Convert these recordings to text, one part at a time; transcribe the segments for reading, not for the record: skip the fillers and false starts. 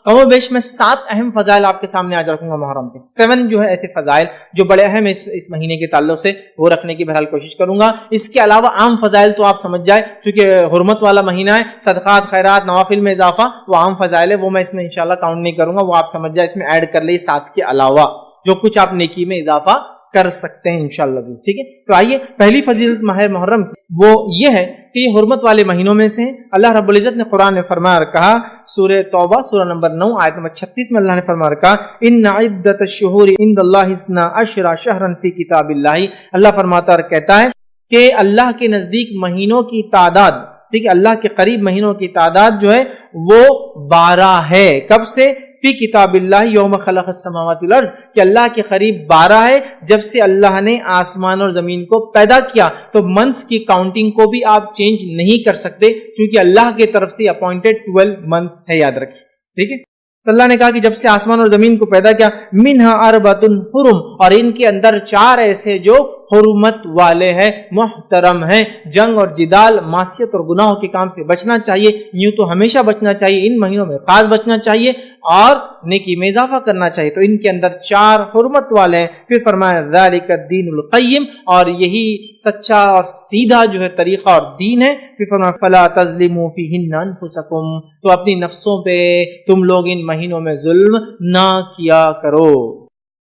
کم و بیش میں 7 اہم فضائل آپ کے سامنے آج رکھوں گا محرم کے. 7 جو ہے ایسے فضائل جو بڑے اہم اس مہینے کے تعلق سے وہ رکھنے کی بہرحال کوشش کروں گا. اس کے علاوہ عام فضائل تو آپ سمجھ جائے چونکہ حرمت والا مہینہ ہے, صدقات خیرات نوافل میں اضافہ وہ عام فضائل ہے, وہ میں اس میں انشاءاللہ کاؤنٹ نہیں کروں گا, وہ آپ سمجھ جائے اس میں ایڈ کر لیں 7 کے علاوہ جو کچھ آپ نیکی میں اضافہ کر سکتے ہیں انشاءاللہ. ٹھیک ہے, تو آئیے پہلی فضیلت ماہ محرم وہ یہ ہے کہ یہ حرمت والے مہینوں میں سے ہیں. اللہ رب العزت نے قرآن میں فرمایا اور کہا, سورہ توبہ سورہ نمبر 9 آیت نمبر 36 میں اللہ نے فرمایا اور کہا, ان عدت الشہور عند اللہ 12 شہرا فی کتاب اللہ. اللہ فرماتا اور کہتا ہے کہ اللہ کے نزدیک مہینوں کی تعداد, ٹھیک ہے, اللہ کے قریب مہینوں کی تعداد جو ہے وہ 12 ہے. کب سے؟ فی کتاب اللہ یوم خلق السماوات والارض, کہ اللہ کے قریب 12 ہے جب سے اللہ نے آسمان اور زمین کو پیدا کیا. تو منتھس کی کاؤنٹنگ کو بھی آپ چینج نہیں کر سکتے کیونکہ اللہ کی طرف سے اپوائنٹڈ 12 منتھس ہے, یاد رکھیے. ٹھیک ہے, تو اللہ نے کہا کہ جب سے آسمان اور زمین کو پیدا کیا, منہا اربعۃ حرم, اور ان کے اندر 4 ایسے جو حرمت والے ہیں, محترم ہیں. جنگ اور جدال, معصیت اور گناہوں کے کام سے بچنا چاہیے, یوں تو ہمیشہ بچنا چاہیے, ان مہینوں میں خاص بچنا چاہیے اور نیکی میں اضافہ کرنا چاہیے. تو ان کے اندر 4 حرمت والے ہیں. پھر فرمایا ذالک الدین القیم, اور یہی سچا اور سیدھا جو ہے طریقہ اور دین ہے. پھر فرمایا فلا تظلموا فیہن انفسکم, تو اپنی نفسوں پہ تم لوگ ان مہینوں میں ظلم نہ کیا کرو.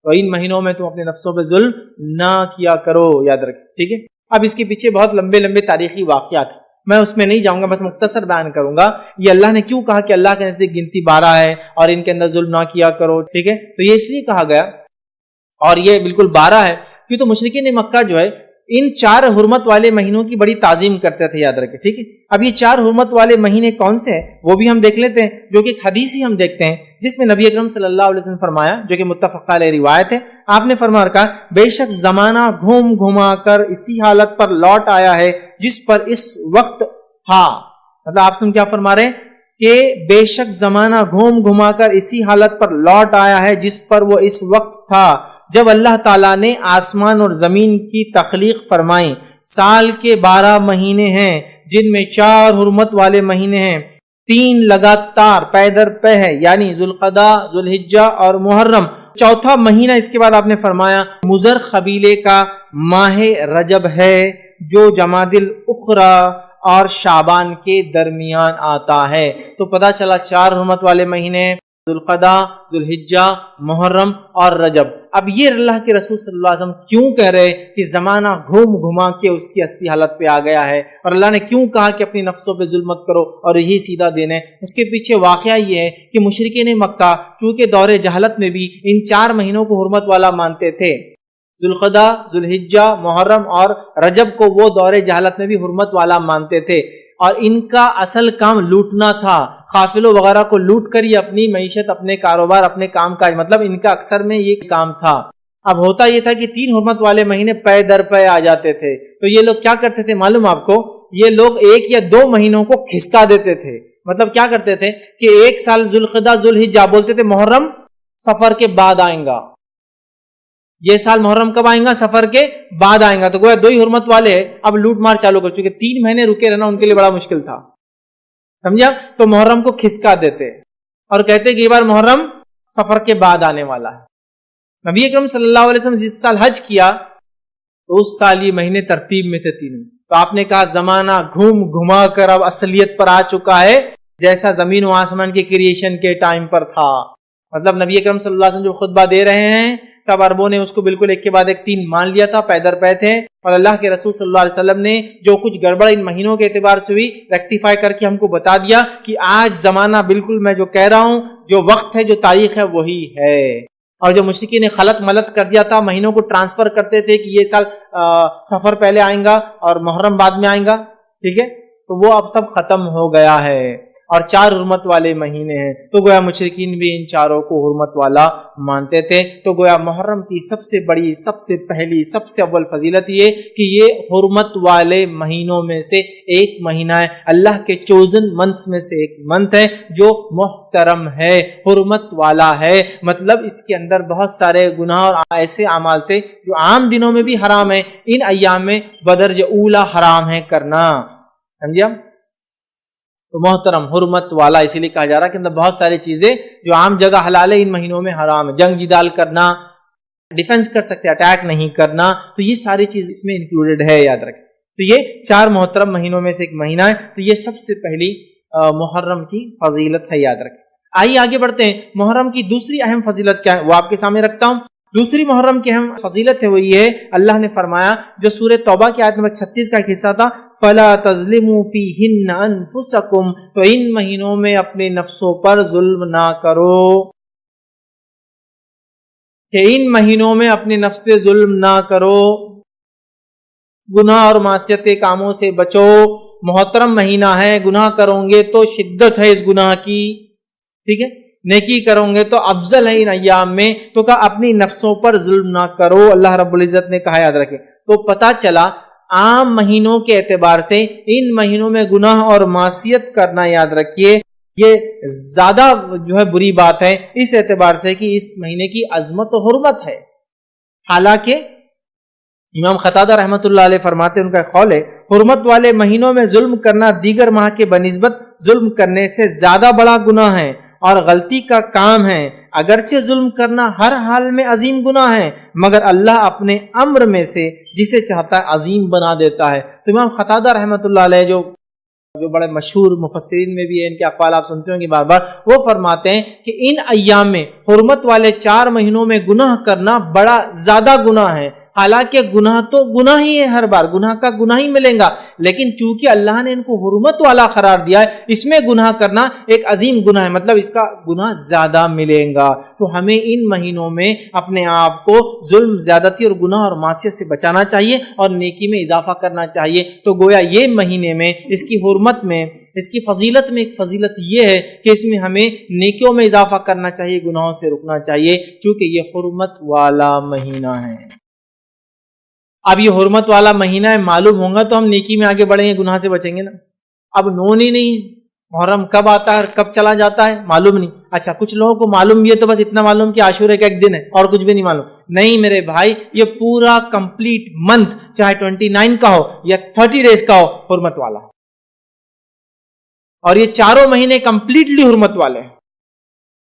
تو ان مہینوں میں تم اپنے نفسوں پہ ظلم نہ کیا کرو, یاد رکھیں. ٹھیک ہے, اب اس کے پیچھے بہت لمبے لمبے تاریخی واقعات ہیں, میں اس میں نہیں جاؤں گا, بس مختصر بیان کروں گا. یہ اللہ نے کیوں کہا کہ اللہ کے نزدیک گنتی 12 ہے اور ان کے اندر ظلم نہ کیا کرو. ٹھیک ہے, تو یہ اس لیے کہا گیا اور یہ بالکل 12 ہے کیوں تو مشرکین مکہ جو ہے ان 4 حرمت والے مہینوں کی بڑی تعظیم کرتے تھے, یاد رکھیں. ٹھیک ہے, اب یہ 4 حرمت والے مہینے کون سے ہیں وہ بھی ہم دیکھ لیتے ہیں, جو کہ ایک حدیث ہی ہم دیکھتے ہیں جس میں نبی اکرم صلی اللہ علیہ وسلم فرمایا, جو کہ متفق علیہ روایت ہے. آپ نے فرمایا کہا, بے شک زمانہ گھوم گھما کر اسی حالت پر لوٹ آیا ہے جس پر اس وقت تھا. مطلب آپ سے کیا فرما رہے ہیں کہ بے شک زمانہ گھوم گھما کر اسی حالت پر لوٹ آیا ہے جس پر وہ اس وقت تھا جب اللہ تعالیٰ نے آسمان اور زمین کی تخلیق فرمائی. سال کے 12 مہینے ہیں جن میں 4 حرمت والے مہینے ہیں, 3 لگاتار پے در پے ہے, یعنی ذوالقعدہ, ذوالحجہ اور محرم. چوتھا مہینہ اس کے بعد آپ نے فرمایا مضر قبیلے کا ماہ رجب ہے جو جمادی الاخری اور شعبان کے درمیان آتا ہے. تو پتہ چلا 4 حرمت والے مہینے, ذوالقعدہ, ذوالحجہ, محرم اور رجب. اب یہ اللہ کے رسول صلی اللہ علیہ وسلم کیوں کہہ رہے کہ زمانہ گھوم گھما کے اس کی اصلی حالت پہ آ گیا ہے, اور اللہ نے کیوں کہا کہ اپنی نفسوں پہ ظلم مت کرو اور یہی سیدھا دین ہے. اس کے پیچھے واقعہ یہ ہے کہ مشرکین مکہ چونکہ دور جہالت میں بھی ان 4 مہینوں کو حرمت والا مانتے تھے, ذوالقعدہ, ذوالحجہ, محرم اور رجب کو وہ دور جہالت میں بھی حرمت والا مانتے تھے, اور ان کا اصل کام لوٹنا تھا, قافلوں وغیرہ کو لوٹ کر یہ اپنی معیشت, اپنے کاروبار, اپنے کام کاج, مطلب ان کا اکثر میں یہ کام تھا. اب ہوتا یہ تھا کہ 3 حرمت والے مہینے پے در پے آ جاتے تھے, تو یہ لوگ کیا کرتے تھے معلوم آپ کو, یہ لوگ 1 یا 2 مہینوں کو کھسکا دیتے تھے. مطلب کیا کرتے تھے کہ 1 سال ذوالقعدہ ذوالحجہ بولتے تھے, محرم سفر کے بعد آئیں گا, یہ سال محرم کب آئیں گا, سفر کے بعد آئیں گا. تو گویا 2 ہی حرمت والے اب لوٹ مار چالو کر چکے, 3 مہینے رکے رہنا ان کے لیے بڑا مشکل تھا, سمجھا. تو محرم کو کھسکا دیتے اور کہتے کہ یہ بار محرم سفر کے بعد آنے والا ہے. نبی اکرم صلی اللہ علیہ وسلم جس سال حج کیا تو اس سال یہ مہینے ترتیب میں تھے 3. تو آپ نے کہا زمانہ گھوم گھما کر اب اصلیت پر آ چکا ہے جیسا زمین و آسمان کے کریشن کے ٹائم پر تھا. مطلب نبی اکرم صلی اللہ علیہ وسلم جو خطبہ دے رہے ہیں تب عربوں نے اس کو بالکل ایک کے بعد ایک 3 مان لیا تھا, پے در پے تھے, اور اللہ کے رسول صلی اللہ علیہ وسلم نے جو کچھ گڑبڑ ان مہینوں کے اعتبار سے ہوئی ریکٹیفائی کر کے ہم کو بتا دیا کہ آج زمانہ بالکل میں جو کہہ رہا ہوں, جو وقت ہے, جو تاریخ ہے وہی ہے. اور جو مشرکین نے خلط ملط کر دیا تھا, مہینوں کو ٹرانسفر کرتے تھے کہ یہ سال سفر پہلے آئیں گا اور محرم بعد میں آئیں گا, ٹھیک ہے, تو وہ اب سب ختم ہو گیا ہے. اور 4 حرمت والے مہینے ہیں, تو گویا مشرکین بھی ان 4 کو حرمت والا مانتے تھے. تو گویا محرم کی سب سے بڑی, سب سے پہلی, سب سے اول فضیلت یہ کہ یہ حرمت والے مہینوں میں سے ایک مہینہ ہے, اللہ کے چوزن منتھس میں سے ایک منتھ ہے جو محترم ہے, حرمت والا ہے. مطلب اس کے اندر بہت سارے گناہ اور ایسے اعمال سے جو عام دنوں میں بھی حرام ہے, ان ایام میں بدرجہ اولا حرام ہے کرنا, سمجھے. تو محترم حرمت والا اسی لیے کہا جا رہا ہے کہ اندر بہت ساری چیزیں جو عام جگہ حلال ہے ان مہینوں میں حرام ہے. جنگ جدال کرنا، ڈیفنس کر سکتے، اٹیک نہیں کرنا، تو یہ ساری چیز اس میں انکلوڈڈ ہے، یاد رکھیں. تو یہ 4 محترم مہینوں میں سے ایک مہینہ ہے. تو یہ سب سے پہلی محرم کی فضیلت ہے، یاد رکھیں. آئیے آگے بڑھتے ہیں. محرم کی دوسری اہم فضیلت کیا ہے وہ آپ کے سامنے رکھتا ہوں. دوسری محرم کی اہم فضیلت ہے وہ یہ ہے، اللہ نے فرمایا جو سورہ توبہ کی آیت نمبر 36 کا ایک حصہ تھا، فَلَا تَظْلِمُوا فِيهِنَّ أَنفُسَكُمْ، تو ان مہینوں میں اپنے نفسوں پر ظلم نہ کرو، کہ ان مہینوں میں اپنے نفس پہ ظلم نہ کرو، گناہ اور معصیت کاموں سے بچو. محترم مہینہ ہے، گناہ کرو گے تو شدت ہے اس گناہ کی، ٹھیک ہے، نیکی کرو گے تو افضل ہے ان ایام میں. تو کہا اپنی نفسوں پر ظلم نہ کرو، اللہ رب العزت نے کہا، یاد رکھے. تو پتا چلا عام مہینوں کے اعتبار سے ان مہینوں میں گناہ اور معصیت کرنا، یاد رکھیے، یہ زیادہ جو ہے بری بات ہے اس اعتبار سے کہ اس مہینے کی عظمت و حرمت ہے. حالانکہ امام قتادہ رحمۃ اللہ علیہ فرماتے ہیں، ان کا قول ہے، حرمت والے مہینوں میں ظلم کرنا دیگر ماہ کے بنسبت ظلم کرنے سے زیادہ بڑا گناہ ہے اور غلطی کا کام ہے. اگرچہ ظلم کرنا ہر حال میں عظیم گناہ ہے، مگر اللہ اپنے امر میں سے جسے چاہتا ہے عظیم بنا دیتا ہے. تو امام قتادہ رحمۃ اللہ علیہ جو بڑے مشہور مفسرین میں بھی ہیں، ان کے اقوال آپ سنتے ہوں گے بار بار، وہ فرماتے ہیں کہ ان ایام میں حرمت والے 4 مہینوں میں گناہ کرنا بڑا زیادہ گناہ ہے. حالانکہ گناہ تو گناہ ہی ہے، ہر بار گناہ کا گناہ ہی ملیں گا، لیکن چونکہ اللہ نے ان کو حرمت والا قرار دیا ہے، اس میں گناہ کرنا ایک عظیم گناہ ہے، مطلب اس کا گناہ زیادہ ملیں گا. تو ہمیں ان مہینوں میں اپنے آپ کو ظلم، زیادتی اور گناہ اور معصیت سے بچانا چاہیے اور نیکی میں اضافہ کرنا چاہیے. تو گویا یہ مہینے میں اس کی حرمت میں، اس کی فضیلت میں ایک فضیلت یہ ہے کہ اس میں ہمیں نیکیوں میں اضافہ کرنا چاہیے، گناہوں سے رکنا چاہیے، چونکہ یہ حرمت والا مہینہ ہے. اب یہ حرمت والا مہینہ ہے، معلوم ہوگا تو ہم نیکی میں آگے بڑھیں گے، گناہ سے بچیں گے نا. اب نون ہی نہیں ہے، محرم کب آتا ہے اور کب چلا جاتا ہے معلوم نہیں. اچھا کچھ لوگوں کو معلوم بھی ہے تو بس اتنا معلوم کہ عاشورے کا ایک دن ہے اور کچھ بھی نہیں معلوم. نہیں میرے بھائی، یہ پورا کمپلیٹ منتھ چاہے 29 کا ہو یا 30 ڈیز کا ہو، حرمت والا ہے. اور یہ 4 مہینے کمپلیٹلی حرمت والے ہیں،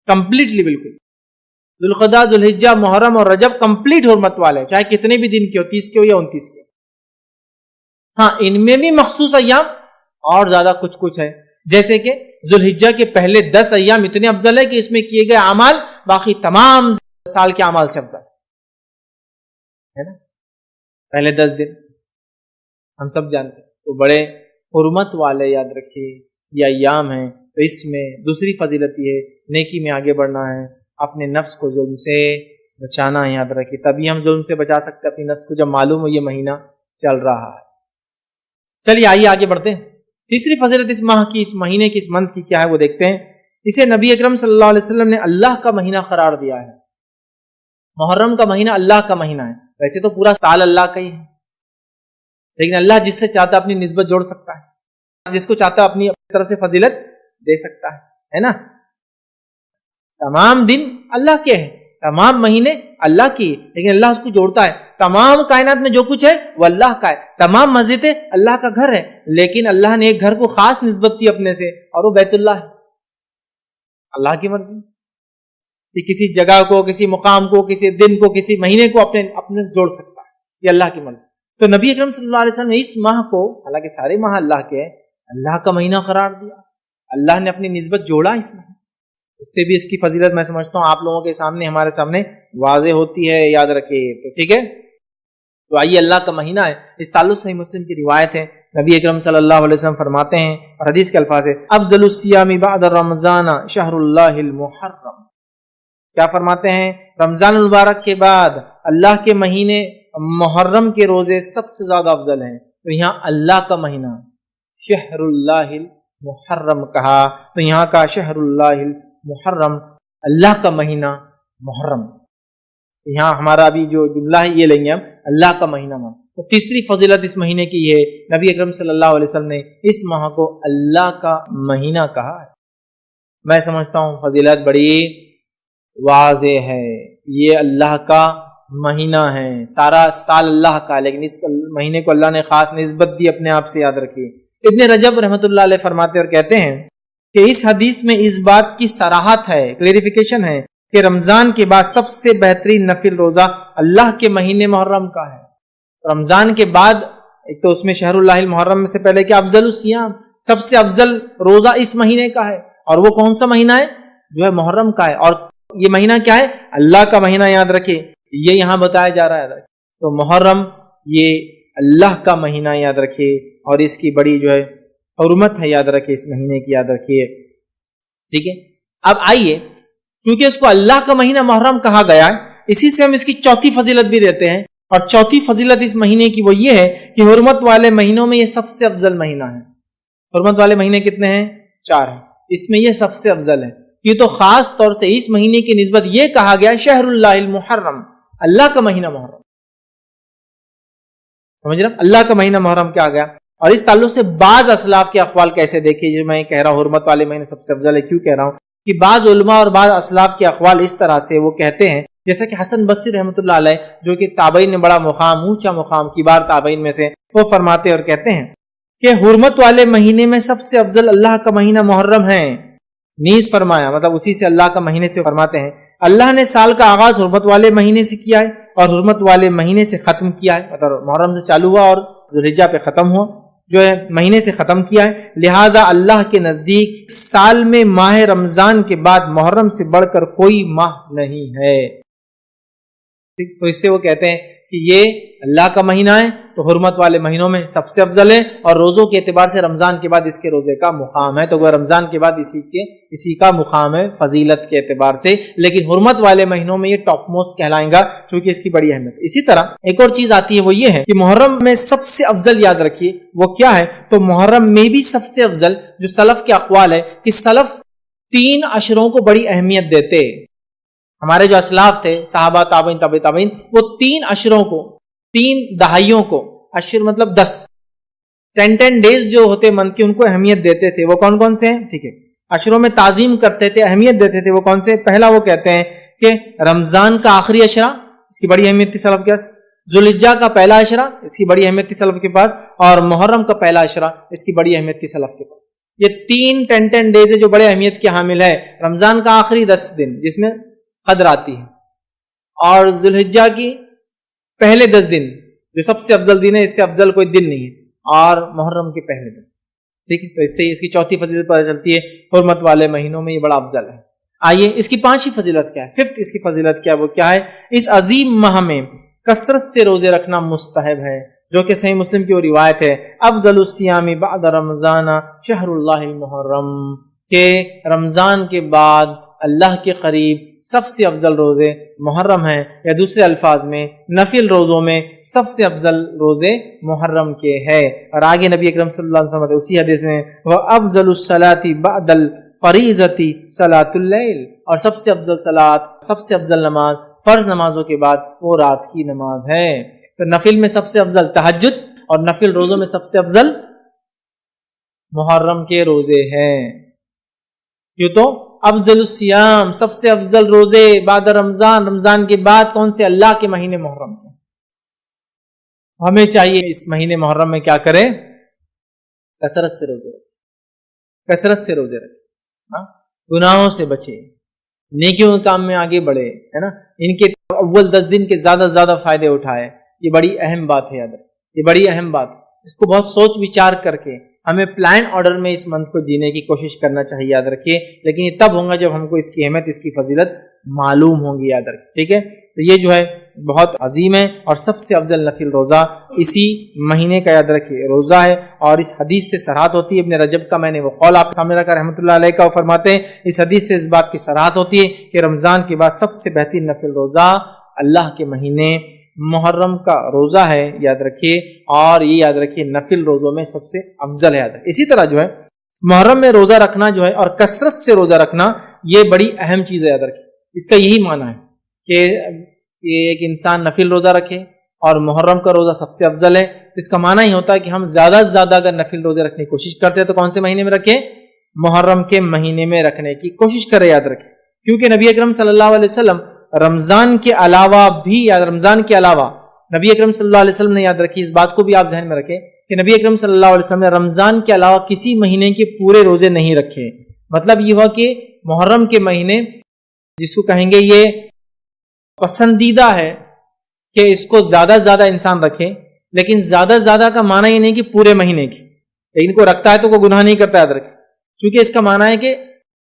کمپلیٹلی، بالکل. ذوالقعدہ، ذوالحجہ، محرم اور رجب کمپلیٹ حرمت والے، چاہے کتنے بھی دن کے ہو، 30 کے ہو یا 29 کے. ہاں ان میں بھی مخصوص ایام اور زیادہ کچھ ہے، جیسے کہ ذوالحجہ کے پہلے 10 ایام اتنے افضل ہے کہ اس میں کیے گئے اعمال باقی تمام سال کے اعمال سے افضل ہے نا. پہلے 10 دن ہم سب جانتے ہیں، تو بڑے حرمت والے، یاد رکھیے یہ ایام ہیں. تو اس میں دوسری فضیلت یہ ہے، نیکی میں آگے بڑھنا ہے، اپنے نفس کو ظلم سے بچانا ہے، یاد رکھیے. تبھی ہم ظلم سے بچا سکتے اپنی نفس کو جب معلوم ہو یہ مہینہ چل رہا ہے. چلیے آئیے آگے بڑھتے ہیں. تیسری فضیلت اس ماہ کی، اس مہینے کی، اس منتھ کی کیا ہے وہ دیکھتے ہیں. اسے نبی اکرم صلی اللہ علیہ وسلم نے اللہ کا مہینہ قرار دیا ہے. محرم کا مہینہ اللہ کا مہینہ ہے. ویسے تو پورا سال اللہ کا ہی ہے، لیکن اللہ جس سے چاہتا اپنی نسبت جوڑ سکتا ہے، جس کو چاہتا اپنی طرف سے فضیلت دے سکتا ہے نا. تمام دن اللہ کے ہیں، تمام مہینے اللہ کی، لیکن اللہ اس کو جوڑتا ہے. تمام کائنات میں جو کچھ ہے وہ اللہ کا ہے، تمام مسجدیں اللہ کا گھر ہے، لیکن اللہ نے ایک گھر کو خاص نسبت دی اپنے سے، اور وہ بیت اللہ ہے. اللہ کی مرضی کہ کسی جگہ کو، کسی مقام کو، کسی دن کو، کسی مہینے کو اپنے سے جوڑ سکتا ہے، یہ اللہ کی مرضی. تو نبی اکرم صلی اللہ علیہ وسلم نے اس ماہ کو، حالانکہ سارے ماہ اللہ کے ہیں، اللہ کا مہینہ قرار دیا. اللہ نے اپنی نسبت جوڑا اس میں. اس سے بھی اس کی فضیلت میں سمجھتا ہوں آپ لوگوں کے سامنے، ہمارے سامنے واضح ہوتی ہے، یاد رکھیے. تو ٹھیک ہے، تو آئیے اللہ کا مہینہ ہے. اس تعلق سے مسلم کی روایت ہے، نبی اکرم صلی اللہ علیہ وسلم فرماتے ہیں، اور حدیث کے الفاظ ہے، افضل الصیام بعد رمضان شہر اللہ المحرم. کیا فرماتے ہیں؟ رمضان المبارک کے بعد اللہ کے مہینے محرم کے روزے سب سے زیادہ افضل ہیں. تو یہاں اللہ کا مہینہ شہر اللہ المحرم کہا، تو یہاں کا شہر اللہ محرم، اللہ کا مہینہ محرم. یہاں ہمارا ابھی جو جملہ ہے یہ لیں گے ہم، اللہ کا مہینہ. تو تیسری فضیلت اس مہینے کی یہ، نبی اکرم صلی اللہ علیہ وسلم نے اس ماہ کو اللہ کا مہینہ کہا ہے. میں سمجھتا ہوں فضیلت بڑی واضح ہے. یہ اللہ کا مہینہ ہے، سارا سال اللہ کا، لیکن اس مہینے کو اللہ نے خاص نسبت دی اپنے آپ سے، یاد رکھیے. ابن رجب رحمۃ اللہ علیہ فرماتے اور کہتے ہیں کہ اس حدیث میں اس بات کی صراحت ہے، کلیریفیکیشن ہے کہ رمضان کے بعد سب سے بہترین نفل روزہ اللہ کے مہینے محرم کا ہے۔ رمضان کے بعد ایک تو اس میں شہر اللہ المحرم میں سے پہلے کہ افضل الصیام، سب سے افضل روزہ اس مہینے کا ہے، اور وہ کون سا مہینہ ہے؟ جو ہے محرم کا ہے۔ اور یہ مہینہ کیا ہے؟ اللہ کا مہینہ، یاد رکھے، یہ یہاں بتایا جا رہا ہے۔ تو محرم یہ اللہ کا مہینہ یاد رکھیے، اور اس کی بڑی جو ہے حرمت ہے، یاد رکھیے، اس مہینے کی یاد رکھیے، ٹھیک ہے۔ اب آئیے، چونکہ اس کو اللہ کا مہینہ محرم کہا گیا ہے، اسی سے ہم اس کی چوتھی فضیلت بھی دیتے ہیں، اور چوتھی فضیلت اس مہینے کی وہ یہ ہے کہ حرمت والے مہینوں میں یہ سب سے افضل مہینہ ہے۔ حرمت والے مہینے کتنے ہیں؟ 4 ہیں، اس میں یہ سب سے افضل ہے۔ یہ تو خاص طور سے اس مہینے کی نسبت یہ کہا گیا شہر اللہ المحرم، اللہ کا مہینہ محرم، سمجھ رہے ہیں؟ اللہ کا مہینہ محرم کیا گیا۔ اور اس تعلق سے بعض اسلاف کے اقوال کیسے دیکھیے، جو میں کہہ رہا ہوں حرمت والے مہینے سب سے افضل ہے، کیوں کہہ رہا ہوں کہ بعض علماء اور بعض اسلاف کے اقوال اس طرح سے وہ کہتے ہیں، جیسا کہ حسن بصری رحمۃ اللہ علیہ جو کہ تابعین میں بڑا مقام، اونچا مقام، کبار تابعین میں سے، وہ فرماتے اور کہتے ہیں کہ حرمت والے مہینے میں سب سے افضل اللہ کا مہینہ محرم ہے۔ نیز فرمایا، مطلب اسی سے اللہ کا مہینے سے فرماتے ہیں، اللہ نے سال کا آغاز حرمت والے مہینے سے کیا ہے اور حرمت والے مہینے سے ختم کیا ہے، مطلب محرم سے چالو ہوا اور ذوالحجہ پہ ختم ہوا، جو ہے مہینے سے ختم کیا ہے۔ لہذا اللہ کے نزدیک سال میں ماہ رمضان کے بعد محرم سے بڑھ کر کوئی ماہ نہیں ہے۔ تو اس سے وہ کہتے ہیں کہ یہ اللہ کا مہینہ ہے تو حرمت والے مہینوں میں سب سے افضل ہے، اور روزوں کے اعتبار سے رمضان کے بعد اس کے روزے کا مقام ہے، تو وہ رمضان کے بعد اسی کا مقام ہے فضیلت کے اعتبار سے، لیکن حرمت والے مہینوں میں یہ ٹاپ موسٹ کہلائیں گا چونکہ اس کی بڑی اہمیت ہے۔ اسی طرح ایک اور چیز آتی ہے، وہ یہ ہے کہ محرم میں سب سے افضل، یاد رکھیے وہ کیا ہے، تو محرم میں بھی سب سے افضل جو سلف کے اقوال ہے کہ سلف 3 عشروں کو بڑی اہمیت دیتے۔ ہمارے جو اسلاف تھے، صحابہ، تابعین، تابع تابعین، وہ 3 عشروں کو، 3 دہائیوں کو، عشر مطلب 10 ڈیز جو ہوتے منتھ کی، ان کو اہمیت دیتے تھے۔ وہ کون کون سے ہیں؟ ٹھیک ہے، عشروں میں تعظیم کرتے تھے، اہمیت دیتے تھے، وہ کون سے؟ پہلا وہ کہتے ہیں کہ رمضان کا آخری عشرہ، اس کی بڑی اہمیت تھی سلف کے پاس، ذوالحجہ کا پہلا عشرہ، اس کی بڑی اہمیت تھی سلف کے پاس، اور محرم کا پہلا عشرہ، اس کی بڑی اہمیت تھی سلف کے پاس۔ یہ 10 ڈیز جو بڑے اہمیت کے حامل ہے۔ رمضان کا آخری 10 دن جس میں قدر آتی ہے، اور ذوالحجہ کی پہلے 10 دن جو سب سے افضل دن ہے، اس سے افضل کوئی دن نہیں ہے، اور محرم کے پہلے 10 دن، ٹھیک ہے۔ تو اس سے اس کی چوتھی فضیلت پتہ چلتی ہے، حرمت والے مہینوں میں یہ بڑا افضل ہے۔ آئیے اس کی 5ویں فضیلت کیا ہے، 5th اس کی فضیلت کیا ہے، وہ کیا ہے؟ اس عظیم ماہ میں کثرت سے روزے رکھنا مستحب ہے، جو کہ صحیح مسلم کی وہ روایت ہے، افضل الصیام بعد رمضان شہر اللہ المحرم، کہ رمضان کے بعد اللہ کے قریب سب سے افضل روزے محرم ہیں، یا دوسرے الفاظ میں نفل روزوں میں سب سے افضل روزے محرم کے ہیں۔ اور آگے نبی اکرم صلی اللہ علیہ وسلم اسی حدیث میں وَأَفْضَلُ الصَّلَاةِ بَعْدَ الْفَرِيضَةِ صَلَاةُ اللَّيْلِ، اور سب سے افضل صلاۃ، سب سے افضل نماز فرض نمازوں کے بعد وہ رات کی نماز ہے۔ تو نفل میں سب سے افضل تہجد، اور نفل روزوں میں سب سے افضل محرم کے روزے ہیں۔ یوں تو افضل الصیام، سب سے افضل روزے بعد رمضان، رمضان کے بعد کون سے؟ اللہ کے مہینے محرم کے۔ ہمیں چاہیے اس مہینے محرم میں کیا کریں؟ کثرت سے روزے رکھیں، کثرت سے روزے رکھیں، گناہوں سے بچے، نیکیوں کے کام میں آگے بڑھے، ہے نا، ان کے اول 10 دن کے زیادہ سے زیادہ فائدے اٹھائے۔ یہ بڑی اہم بات ہے، یاد رکھیں، یہ بڑی اہم بات، اس کو بہت سوچ وچار کر کے ہمیں پلان آرڈر میں اس منتھ کو جینے کی کوشش کرنا چاہیے، یاد رکھیے، لیکن یہ تب ہوگا جب ہم کو اس کی اہمیت، اس کی فضیلت معلوم ہوں گی، یاد رکھیے، ٹھیک ہے۔ تو یہ جو ہے بہت عظیم ہے، اور سب سے افضل نفل روزہ اسی مہینے کا، یاد رکھیے، روزہ ہے، اور اس حدیث سے صراحت ہوتی ہے۔ ابن رجب کا میں نے وہ قول آپ کے سامنے رکھا رحمۃ اللہ علیہ کا، وہ فرماتے ہیں اس حدیث سے اس بات کی صراحت ہوتی ہے کہ رمضان کے بعد سب سے بہترین نفل روزہ اللہ کے مہینے محرم کا روزہ ہے، یاد رکھیے، اور یہ یاد رکھیے نفل روزوں میں سب سے افضل ہے، یاد رکھیے۔ اسی طرح جو ہے محرم میں روزہ رکھنا جو ہے، اور کثرت سے روزہ رکھنا، یہ بڑی اہم چیز ہے، یاد رکھیے۔ اس کا یہی معنی ہے کہ یہ ایک انسان نفل روزہ رکھے اور محرم کا روزہ سب سے افضل ہے، اس کا معنی ہی ہوتا ہے کہ ہم زیادہ سے زیادہ اگر نفل روزے رکھنے کی کوشش کرتے ہیں تو کون سے مہینے میں رکھیں؟ محرم کے مہینے میں رکھنے کی کوشش کریں، یاد رکھیں، کیونکہ نبی اکرم صلی اللہ علیہ وسلم رمضان کے علاوہ بھی، رمضان کے علاوہ نبی اکرم صلی اللہ علیہ وسلم نے، یاد رکھی اس بات کو بھی آپ ذہن میں رکھیں کہ نبی اکرم صلی اللہ علیہ وسلم نے رمضان کے علاوہ کسی مہینے کے پورے روزے نہیں رکھے. مطلب یہ ہوا کہ محرم کے مہینے جس کو کہیں گے یہ پسندیدہ ہے کہ اس کو زیادہ سے زیادہ انسان رکھے، لیکن زیادہ سے زیادہ کا معنی یہ نہیں کہ پورے مہینے کی، لیکن کوئی رکھتا ہے تو کوئی گناہ نہیں کرتا یاد رکھے، کیونکہ اس کا معنی ہے کہ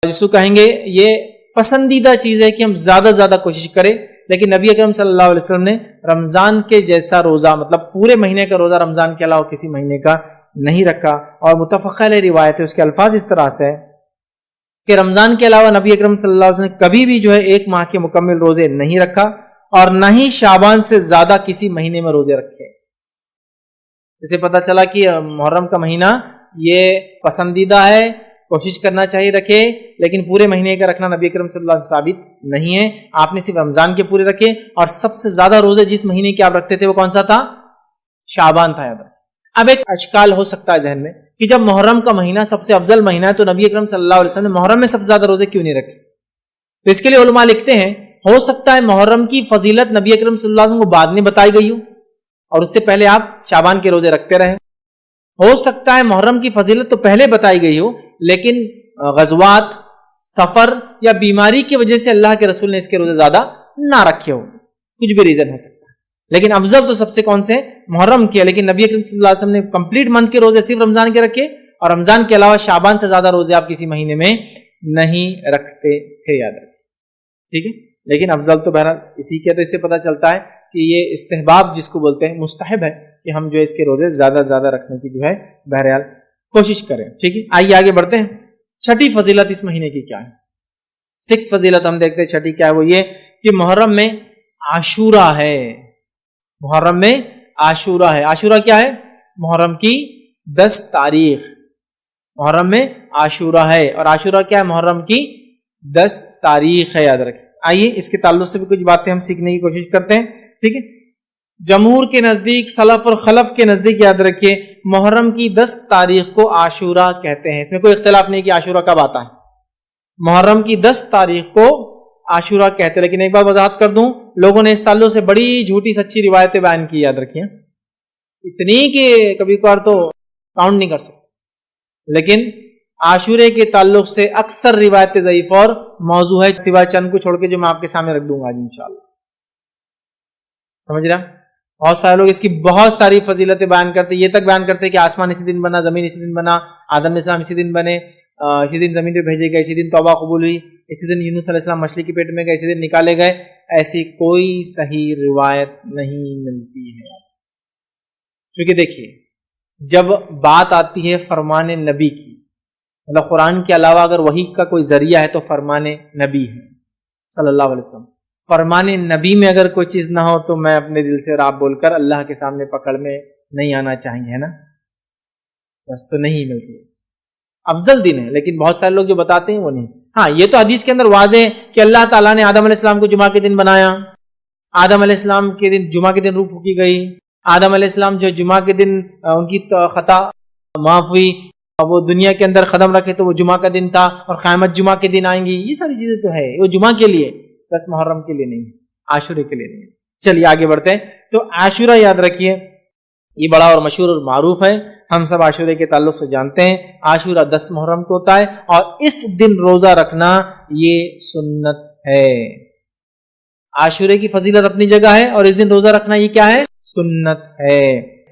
جس کو کہیں گے یہ پسندیدہ چیز ہے کہ ہم زیادہ سے زیادہ کوشش کریں. لیکن نبی اکرم صلی اللہ علیہ وسلم نے رمضان کے جیسا روزہ، مطلب پورے مہینے کا روزہ رمضان کے علاوہ کسی مہینے کا نہیں رکھا. اور متفق علیہ روایت ہے، اس کے الفاظ اس طرح سے ہے کہ رمضان کے علاوہ نبی اکرم صلی اللہ علیہ وسلم نے کبھی بھی جو ہے ایک ماہ کے مکمل روزے نہیں رکھا، اور نہ ہی شعبان سے زیادہ کسی مہینے میں روزے رکھے. اسے پتہ چلا کہ محرم کا مہینہ یہ پسندیدہ ہے، کوشش کرنا چاہیے رکھے، لیکن پورے مہینے کا رکھنا نبی اکرم صلی اللہ علیہ وسلم ثابت نہیں ہے. آپ نے صرف رمضان کے پورے رکھے، اور سب سے زیادہ روزے جس مہینے کے آپ رکھتے تھے وہ کون سا تھا؟ شعبان تھا. یاد رکھیں. اب ایک اشکال ہو سکتا ہے ذہن میں کہ جب محرم کا مہینہ سب سے افضل مہینہ ہے تو نبی اکرم صلی اللہ علیہ وسلم نے محرم میں سب سے زیادہ روزے کیوں نہیں رکھے؟ تو اس کے لیے علماء لکھتے ہیں ہو سکتا ہے محرم کی فضیلت نبی اکرم صلی اللہ علیہ وسلم کو بعد میں بتائی گئی ہو اور اس سے پہلے آپ شعبان کے روزے رکھتے رہے. ہو سکتا ہے محرم کی فضیلت تو پہلے بتائی گئی ہو، لیکن غزوات، سفر یا بیماری کی وجہ سے اللہ کے رسول نے اس کے روزے زیادہ نہ رکھے ہو، کچھ بھی ریزن ہو سکتا ہے. لیکن افضل تو سب سے کون سے؟ محرم کیا. لیکن نبی اکرم صلی اللہ علیہ وسلم نے کمپلیٹ منتھ کے روزے صرف رمضان کے رکھے، اور رمضان کے علاوہ شعبان سے زیادہ روزے آپ کسی مہینے میں نہیں رکھتے تھے. یاد رکھیں. ٹھیک ہے. لیکن افضل تو بہرحال اسی کے، تو اس سے پتہ چلتا ہے کہ یہ استحباب جس کو بولتے ہیں مستحب ہے کہ ہم جو اس کے روزے زیادہ سے زیادہ رکھنے کی جو ہے بہرحال کوشش کریں. ٹھیک ہے. آئیے آگے بڑھتے ہیں. چھٹی فضیلت اس مہینے کی کیا ہے؟ 6 فضیلت ہم دیکھتے ہیں. چھٹی کیا ہے؟ وہ یہ کہ محرم میں عاشورہ ہے. محرم میں عاشورہ ہے. عاشورہ کیا ہے؟ محرم کی 10 تاریخ. محرم میں عاشورہ ہے، اور عاشورہ کیا ہے؟ محرم کی 10 تاریخ ہے. یاد رکھیں. آئیے اس کے تعلق سے بھی کچھ باتیں ہم سیکھنے کی کوشش کرتے ہیں. ٹھیک ہے. جمہور کے نزدیک، سلف اور خلف کے نزدیک یاد رکھیے محرم کی 10 تاریخ کو عاشورہ کہتے ہیں. اس میں کوئی اختلاف نہیں کہ عاشورہ کب آتا ہے. محرم کی 10 تاریخ کو عاشورہ کہتے ہیں. لیکن ایک بار وضاحت کر دوں، لوگوں نے اس تعلق سے بڑی جھوٹی سچی روایتیں بیان کی. یاد رکھیے اتنی کہ کبھی کبھار تو کاؤنٹ نہیں کر سکتے. لیکن عاشورے کے تعلق سے اکثر روایتیں ضعیف اور موضوع ہے، سوائے چند کو چھوڑ کے جو میں آپ کے سامنے رکھ دوں گا آج انشاءاللہ. سمجھ رہا؟ بہت سارے لوگ اس کی بہت ساری فضیلتیں بیان کرتے، یہ تک بیان کرتے کہ آسمان اسی دن بنا، زمین اسی دن بنا، آدم علیہ السلام اسی دن بنے، اسی دن زمین پہ بھیجے گئے، اسی دن توبہ قبول ہوئی، اسی دن یونس علیہ السلام مچھلی کے پیٹ میں گئے، اسی دن نکالے گئے. ایسی کوئی صحیح روایت نہیں ملتی ہے. کیونکہ دیکھیے جب بات آتی ہے فرمان نبی کی، مطلب قرآن کے علاوہ اگر وحی کا کوئی ذریعہ ہے تو فرمان نبی ہے صلی اللہ علیہ وسلم. فرمان نبی میں اگر کوئی چیز نہ ہو تو میں اپنے دل سے راب بول کر اللہ کے سامنے پکڑ میں نہیں آنا چاہیں گے، ہے نا؟ بس تو نہیں ملتی. افضل دن ہے، لیکن بہت سارے لوگ جو بتاتے ہیں وہ نہیں. ہاں یہ تو حدیث کے اندر واضح ہے کہ اللہ تعالیٰ نے آدم علیہ السلام کو جمعہ کے دن بنایا، آدم علیہ السلام کے دن جمعہ کے دن روح پھونکی گئی، آدم علیہ السلام جو جمعہ کے دن ان کی خطا معاف ہوئی، وہ دنیا کے اندر قدم رکھے تو وہ جمعہ کا دن تھا، اور قیامت جمعہ کے دن آئیں گی. یہ ساری چیزیں تو ہے، وہ جمعہ کے لیے، بس محرم کے لیے نہیں، عاشورے کے لیے نہیں. چلیے آگے بڑھتے ہیں. تو عاشورہ یاد رکھیے یہ بڑا اور مشہور اور معروف ہے، ہم سب عاشورے کے تعلق سے جانتے ہیں. عاشورہ 10 محرم کو ہوتا ہے، اور اس دن روزہ رکھنا یہ سنت ہے. عاشورے کی فضیلت اپنی جگہ ہے، اور اس دن روزہ رکھنا یہ کیا ہے؟ سنت ہے.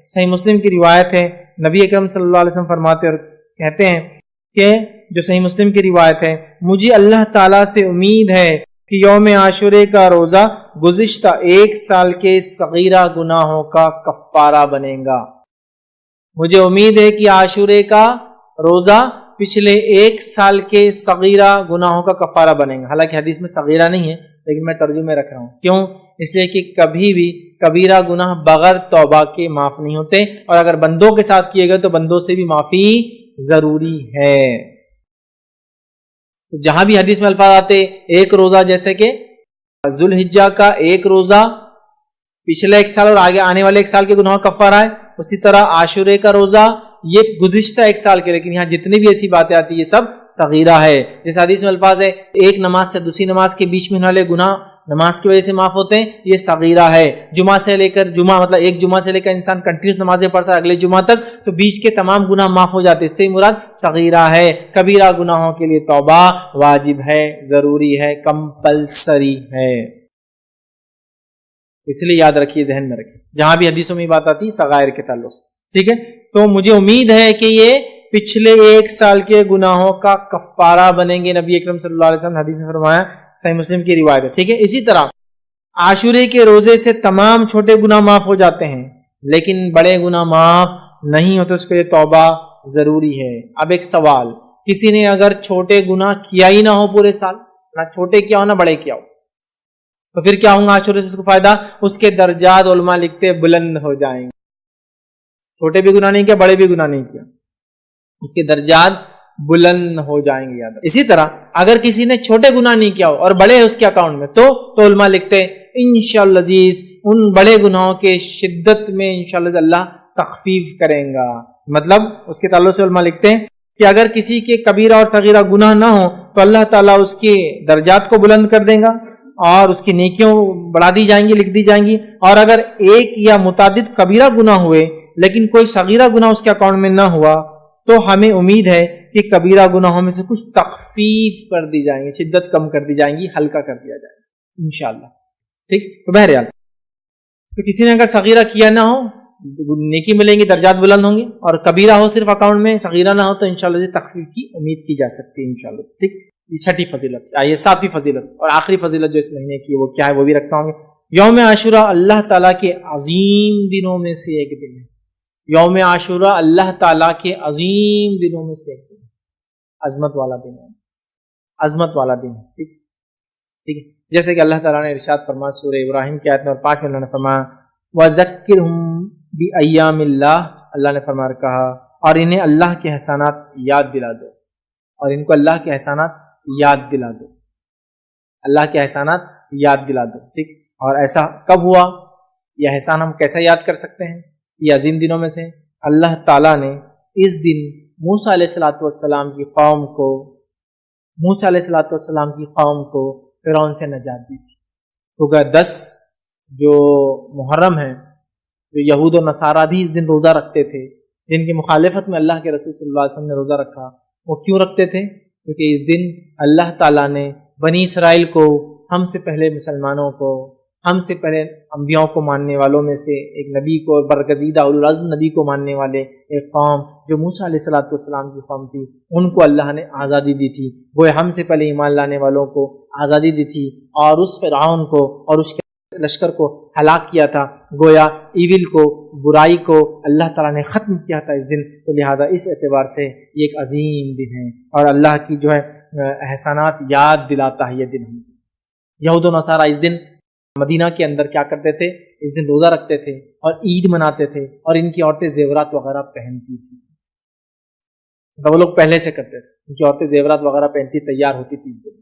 صحیح مسلم کی روایت ہے، نبی اکرم صلی اللہ علیہ وسلم فرماتے اور کہتے ہیں کہ جو صحیح مسلم کی روایت ہے، مجھے اللہ تعالیٰ سے امید ہے کہ یوم عاشورے کا روزہ گزشتہ 1 سال کے صغیرہ گناہوں کا کفارہ بنے گا. مجھے امید ہے کہ عاشورے کا روزہ پچھلے 1 سال کے صغیرہ گناہوں کا کفارہ بنے گا. حالانکہ حدیث میں صغیرہ نہیں ہے، لیکن میں ترجمے رکھ رہا ہوں. کیوں؟ اس لیے کہ کبھی بھی کبیرہ گناہ بغیر توبہ کے معاف نہیں ہوتے، اور اگر بندوں کے ساتھ کیے گئے تو بندوں سے بھی معافی ضروری ہے. جہاں بھی حدیث میں الفاظ آتے ایک روزہ، جیسے کہ ذوالحجہ کا 1 روزہ پچھلے 1 سال اور آگے آنے والے 1 سال کے گناہوں کا کفارہ ہے، اسی طرح عاشورے کا روزہ یہ گزشتہ 1 سال کے. لیکن یہاں جتنی بھی ایسی باتیں آتی یہ سب صغیرہ ہے. جس حدیث میں الفاظ ہے ایک نماز سے دوسری نماز کے بیچ میں ہونے والے گناہ نماز کی وجہ سے معاف ہوتے ہیں، یہ صغیرہ ہے. جمعہ سے لے کر جمعہ مطلب ایک جمعہ سے لے کر انسان کنٹینیوس نمازیں پڑھتا ہے اگلے جمعہ تک، تو بیچ کے تمام گناہ معاف ہو جاتے ہیں. اس سے مراد صغیرہ ہے. کبیرہ گناہوں کے لیے توبہ واجب ہے، ضروری ہے، کمپلسری ہے. اس لیے یاد رکھیے، ذہن میں رکھیے جہاں بھی حدیثوں میں بات آتی ہے صغائر کے تعلق سے. ٹھیک ہے، تو مجھے امید ہے کہ یہ پچھلے 1 سال کے گناہوں کا کفارہ بنیں گے. نبی اکرم صلی اللہ علیہ وسلم حدیث میں فرمایا، صحیح مسلم کی روایت ہے. ٹھیک ہے، اسی طرح عاشورے کے روزے سے تمام چھوٹے گناہ معاف ہو جاتے ہیں، لیکن بڑے گناہ معاف نہیں ہوتے، اس کے لیے توبہ ضروری ہے. اب ایک سوال، کسی نے اگر چھوٹے گناہ کیا ہی نہ ہو پورے سال، نہ چھوٹے کیا ہو نہ بڑے کیا ہو، تو پھر کیا ہوں گا عاشورے سے اس کو فائدہ؟ اس کے درجات علماء لکھتے بلند ہو جائیں گے. چھوٹے بھی گناہ نہیں کیا، بڑے بھی گناہ نہیں کیا، اس کے درجات بلند ہو جائیں گے. یاد. اسی طرح اگر کسی نے چھوٹے گناہ نہیں کیا ہو اور بڑے ہیں اس کے اکاؤنٹ میں، تو علماء لکھتے ہیں انشاءاللہ عزیز ان بڑے گناہوں کے شدت میں انشاءاللہ اللہ تخفیف کریں گا. مطلب اس کے تعلق سے علماء لکھتے ہیں کہ اگر کسی کے کبیرہ اور صغیرہ گناہ نہ ہو تو اللہ تعالیٰ اس کے درجات کو بلند کر دیں گا اور اس کی نیکیوں بڑھا دی جائیں گی، لکھ دی جائیں گی. اور اگر ایک یا متعدد کبیرہ گناہ ہوئے لیکن کوئی صغیرہ گناہ اس کے اکاؤنٹ میں نہ ہوا، تو ہمیں امید ہے کہ کبیرہ گناہوں میں سے کچھ تخفیف کر دی جائیں گی، شدت کم کر دی جائیں گی، ہلکا کر دیا جائے گا انشاءاللہ. ٹھیک، تو بہرحال تو کسی نے اگر صغیرہ کیا نہ ہو نیکی ملیں گی، درجات بلند ہوں گے، اور کبیرہ ہو صرف اکاؤنٹ میں، صغیرہ نہ ہو تو انشاءاللہ تخفیف کی امید کی جا سکتی ہے انشاءاللہ. ٹھیک، یہ 6ٹھی فضیلت. آئیے 7ویں فضیلت اور آخری فضیلت جو اس مہینے کی وہ کیا ہے وہ بھی رکھتا ہوں. یوم عاشورہ اللہ تعالیٰ کے عظیم دنوں میں سے ایک دن ہے. یوم عاشورہ اللہ تعالیٰ کے عظیم دنوں میں سے ایک دن، عظمت والا دن ہے، عظمت والا دن. ٹھیک ٹھیک ہے، جیسے کہ اللہ تعالیٰ نے ارشاد فرمایا سورہ ابراہیم کی آیت نمبر 5 میں اللہ نے فرمایا وَذَكِّرْهُمْ بِأَيَّامِ اللَّهِ، اللہ نے فرمایا کہا اور انہیں اللہ کے احسانات یاد دلا دو، اور ان کو اللہ کے احسانات یاد دلا دو، اللہ کے احسانات یاد دلا دو. ٹھیک، اور ایسا کب ہوا؟ یہ احسان ہم کیسے یاد کر سکتے ہیں؟ یہ عظیم دنوں میں سے اللہ تعالیٰ نے اس دن موسیٰ علیہ السلام کی قوم کو موسیٰ علیہ السلام کی قوم کو فرعون سے نجات دی تھی. کیونکہ 10 جو محرم ہیں، جو یہود و نصارہ بھی اس دن روزہ رکھتے تھے، جن کی مخالفت میں اللہ کے رسول صلی اللہ علیہ وسلم نے روزہ رکھا، وہ کیوں رکھتے تھے؟ کیونکہ اس دن اللہ تعالیٰ نے بنی اسرائیل کو، ہم سے پہلے مسلمانوں کو، ہم سے پہلے انبیاء کو ماننے والوں میں سے ایک نبی کو، برگزیدہ اولو العزم نبی کو ماننے والے ایک قوم جو موسیٰ علیہ السلام کی قوم تھی، ان کو اللہ نے آزادی دی تھی. وہ ہم سے پہلے ایمان لانے والوں کو آزادی دی تھی، اور اس فرعون کو اور اس کے لشکر کو ہلاک کیا تھا. گویا ایول کو، برائی کو اللہ تعالیٰ نے ختم کیا تھا اس دن. تو لہٰذا اس اعتبار سے یہ ایک عظیم دن ہے اور اللہ کی جو ہے احسانات یاد دلاتا ہے یہ دن. یہود و نصارہ اس دن مدینہ کے اندر کیا کرتے تھے؟ اس دن روزہ رکھتے تھے اور عید مناتے تھے، اور ان کی عورتیں زیورات وغیرہ پہنتی تھی. تو وہ لوگ پہلے سے کرتے تھے، ان کی عورتیں زیورات وغیرہ پہنتی تیار ہوتی تھی اس دن.